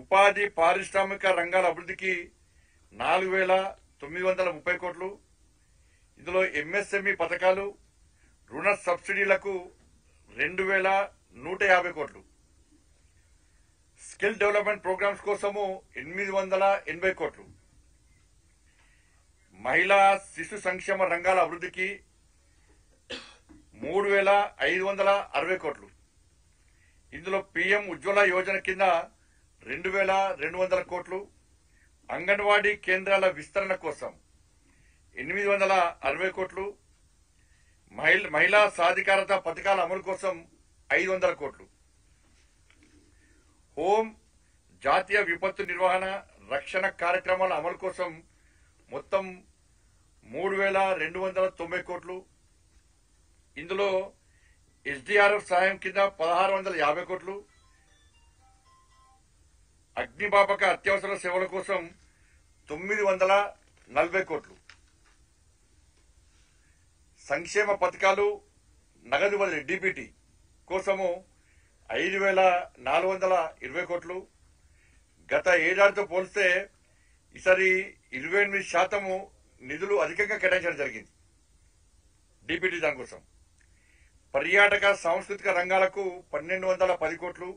ఉపాధి పారిశ్రామిక రంగాల అభివృద్ధికి 4,930 కోట్లు. ఇందులో ఎంఎస్ఎంఈ పథకాలు, రుణ సబ్సిడీలకు 2,150 కోట్లు. స్కిల్ డెవలప్మెంట్ ప్రోగ్రామ్స్ కోసము 880 కోట్లు. మహిళా శిశు సంక్షేమ రంగాల అభివృద్ధికి 3,560 కోట్లు. ఇందులో పీఎం ఉజ్వల యోజన కింద 2,200 కోట్లు. అంగన్వాడీ కేంద్రాల విస్తరణ కోసం 860 కోట్లు. మహిళా సాధికారత పథకాల అమలు కోసం 500 కోట్లు. హోం, జాతీయ విపత్తు నిర్వహణ, రక్షణ కార్యక్రమాల అమలు కోసం మొత్తం 3,290 కోట్లు. ఇందులో ఎస్డీఆర్ఎఫ్ సహాయం కింద 1,650 కోట్లు. అగ్నిమాపక అత్యవసర సేవల కోసం 940 కోట్లు. సంక్షేమ పథకాలు, నగదు బదిలీ డీబీటీ కోసము 5,420 కోట్లు. గత ఏడాదితో పోలిస్తే ఈసారి 28% నిధులు అధికంగా కేటాయించడం జరిగింది డీబీటీ దానికోసం. పర్యాటక సాంస్కృతిక రంగాలకు 1,210 కోట్లు.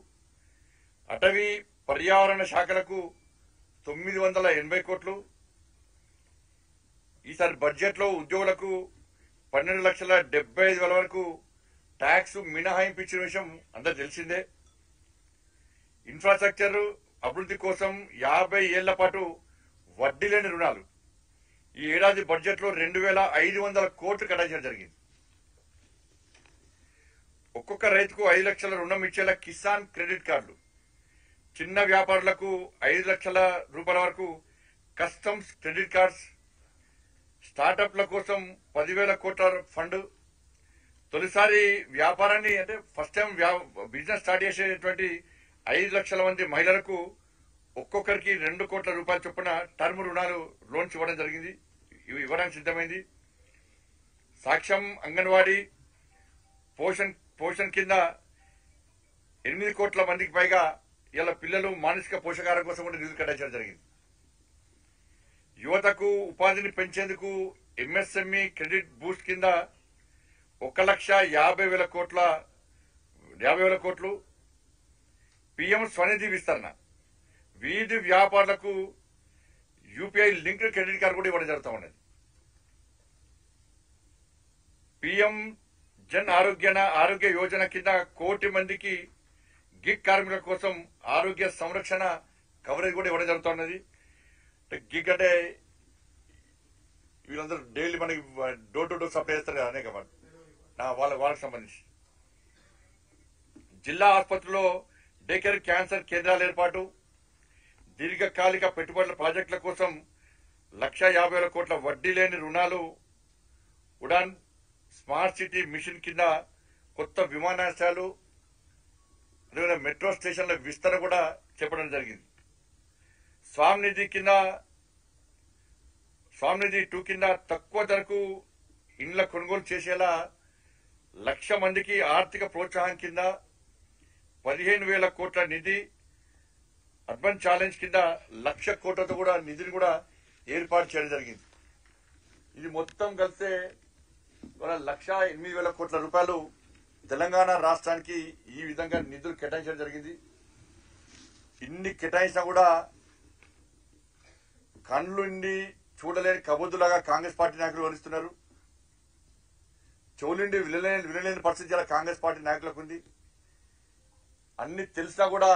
అటవీ పర్యావరణ శాఖలకు 980 కోట్లు. ఈసారి బడ్జెట్ లో ఉద్యోగులకు 12,75,000 వరకు ట్యాక్స్ మినహాయింపు ఇచ్చిన విషయం అందరూ తెలిసిందే. ఇన్ఫ్రాస్ట్రక్చర్ అభివృద్ధి కోసం 50 ఏళ్ల పాటు వడ్డీ లేని రుణాలు ఈ ఏడాది బడ్జెట్ లో 2,500 కోట్లు కేటాయించడం జరిగింది. ఒక్కొక్క రైతుకు 5 లక్షల రుణం ఇచ్చేలా కిసాన్ క్రెడిట్ కార్డులు, చిన్న వ్యాపారులకు 5 లక్షల రూపాయల వరకు కస్టమ్స్ క్రెడిట్ కార్డ్స్, స్టార్టప్ల కోసం 10,000 కోట్ల ఫండ్. తొలిసారి వ్యాపారాన్ని అంటే ఫస్ట్ టైం బిజినెస్ స్టార్ట్ చేసేటువంటి 5 లక్షల మంది మహిళలకు ఒక్కొక్కరికి 2 కోట్ల రూపాయల చొప్పున టర్మ్ రుణాలు లోన్స్ ఇవ్వడం జరిగింది, ఇవ్వడానికి సిద్ధమైంది. సాక్ష్యం అంగన్వాడీ పోషణ్ కింద 8 కోట్ల మందికి పైగా ఇలా పిల్లలు మానసిక పోషకాహారం కోసం కూడా నిధులు కేటాయించడం జరిగింది. యువతకు ఉపాధిని పెంచేందుకు ఎంఎస్ఎంఈ క్రెడిట్ బూస్ట్ కింద 1,50,000 కోట్లు. పీఎం స్వనిధి విస్తరణ, వీధి వ్యాపారులకు యూపీఐ లింక్డ్ క్రెడిట్ కార్డు కూడా ఇవ్వడం జరుగుతూ ఉన్నది. పీఎం జన్ ఆరోగ్య యోజన కింద 1 కోటి మందికి గిగ్ కార్మికుల కోసం ఆరోగ్య సంరక్షణ కవరేజ్ కూడా ఇవ్వడం జరుగుతున్నది. గిగ్ అంటే వీళ్ళందరూ డైలీ మనకి డోర్ టు డోర్ సప్లై చేస్తారు కదా అనేక వాళ్ళకి సంబంధించి. జిల్లా ఆసుపత్రిలో డే కేర్ క్యాన్సర్ కేంద్రాల ఏర్పాటు, దీర్ఘకాలిక పెట్టుబడుల ప్రాజెక్టుల కోసం 1,50,000 కోట్ల వడ్డీ లేని రుణాలు. ఉడాన్ స్మార్ట్ సిటీ మిషన్ కింద కొత్త విమానాశ్రయాలు, అదేవిధంగా మెట్రో స్టేషన్ల విస్తరణ కూడా చెప్పడం జరిగింది. స్వామినిధి 2 కింద తక్కువ ధరకు ఇండ్ల కొనుగోలు చేసేలా 1,00,000 మందికి ఆర్థిక ప్రోత్సాహం కింద 15,000 కోట్ల నిధి. అర్బన్ ఛాలెంజ్ కింద 1,00,000 కోట్లతో కూడా నిధిని కూడా ఏర్పాటు చేయడం జరిగింది. ఇది మొత్తం కలిస్తే 1,08,000 కోట్ల రూపాయలు తెలంగాణ రాష్ట్రానికి ఈ విధంగా నిధులు కేటాయించడం జరిగింది. ఇన్ని కేటాయించినా కూడా కళ్ళుండి చూడలేని కబుద్దులాగా కాంగ్రెస్ పార్టీ నాయకులు వివరిస్తున్నారు. చెవులుండి వినలేని పరిస్థితి ఇలా కాంగ్రెస్ పార్టీ నాయకులకు ఉంది. అన్ని తెలిసినా కూడా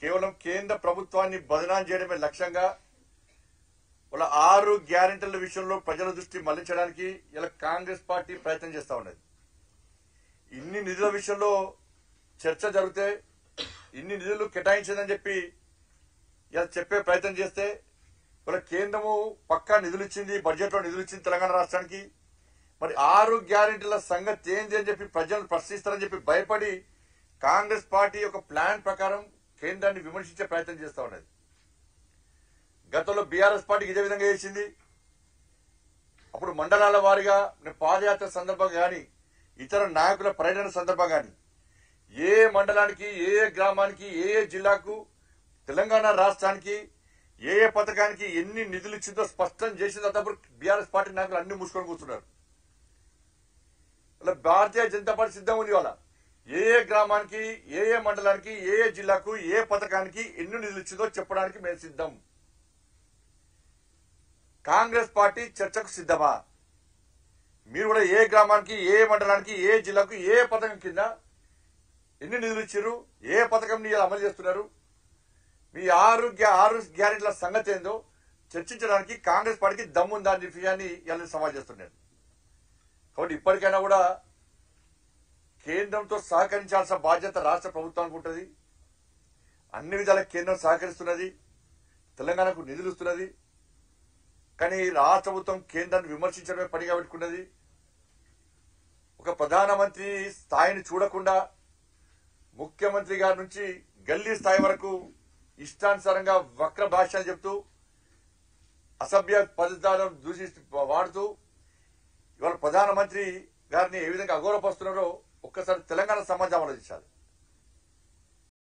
కేవలం కేంద్ర ప్రభుత్వాన్ని బదనాం చేయడమే లక్ష్యంగా వాళ్ళ 6 గ్యారెంటీల విషయంలో ప్రజల దృష్టి మళ్లించడానికి ఇలా కాంగ్రెస్ పార్టీ ప్రయత్నం చేస్తా ఉన్నది. ఇన్ని నిధుల విషయంలో చర్చ జరిగితే ఇన్ని నిధులు కేటాయించిందని చెప్పి ఇలా చెప్పే ప్రయత్నం చేస్తే వాళ్ళ కేంద్రము పక్కా నిధులు ఇచ్చింది, బడ్జెట్ లో నిధులు ఇచ్చింది తెలంగాణ రాష్ట్రానికి. మరి 6 గ్యారెంటీల సంగతి ఏంది అని చెప్పి ప్రజలను ప్రశ్నిస్తారని చెప్పి భయపడి కాంగ్రెస్ పార్టీ ఒక ప్లాన్ ప్రకారం కేంద్రాన్ని విమర్శించే ప్రయత్నం చేస్తా ఉన్నది. గతంలో బీఆర్ఎస్ పార్టీకి ఇదే విధంగా చేసింది. అప్పుడు మండలాల వారీగా పాదయాత్ర సందర్భంగా కానీ ఇతర నాయకుల పర్యటన సందర్భంగా కానీ ఏ మండలానికి, ఏ గ్రామానికి, ఏ జిల్లాకు తెలంగాణ రాష్ట్రానికి ఏ ఏ పథకానికి ఎన్ని నిధులు ఇచ్చిందో స్పష్టం చేసిన తర్వాత బీఆర్ఎస్ పార్టీ నాయకులు అన్ని మూసుకొని కూర్చున్నారు. ఇలా భారతీయ జనతా పార్టీ సిద్ధం ఉంది. వాళ్ళ ఏ ఏ గ్రామానికి, ఏ ఏ మండలానికి, ఏ ఏ జిల్లాకు, ఏ పథకానికి ఎన్ని నిధులు ఇచ్చిందో చెప్పడానికి మేము సిద్ధం. కాంగ్రెస్ పార్టీ చర్చకు సిద్ధమా? మీరు కూడా ఏ గ్రామానికి, ఏ మండలానికి, ఏ జిల్లాకు, ఏ పథకం కింద ఎన్ని నిధులు ఇచ్చారు, ఏ పథకం అమలు చేస్తున్నారు, మీ ఆరు గ్యారెంటీల సంగతి ఏందో చర్చించడానికి కాంగ్రెస్ పార్టీకి దమ్ముందా అనే విషయాన్ని ఇలా సవాల్ చేస్తున్నారు. కాబట్టి ఇప్పటికైనా కూడా కేంద్రంతో సహకరించాల్సిన బాధ్యత రాష్ట్ర ప్రభుత్వానికి ఉంటుంది. అన్ని విధాల కేంద్రం సహకరిస్తున్నది, తెలంగాణకు నిధులు ఇస్తున్నది. కానీ రాష్ట్ర ప్రభుత్వం కేంద్రాన్ని విమర్శించడమే పనిగా పెట్టుకున్నది. ఒక ప్రధానమంత్రి స్థాయిని చూడకుండా ముఖ్యమంత్రి గారి నుంచి గల్లీ స్థాయి వరకు ఇష్టానుసారంగా వక్ర భాషలు చెప్తూ అసభ్య పదాలను వాడుతూ ఇవాళ ప్రధానమంత్రి గారిని ఏ విధంగా అగౌరవపరుస్తున్నారో ఒక్కసారి తెలంగాణ సమాజం ఆలోచించాలి.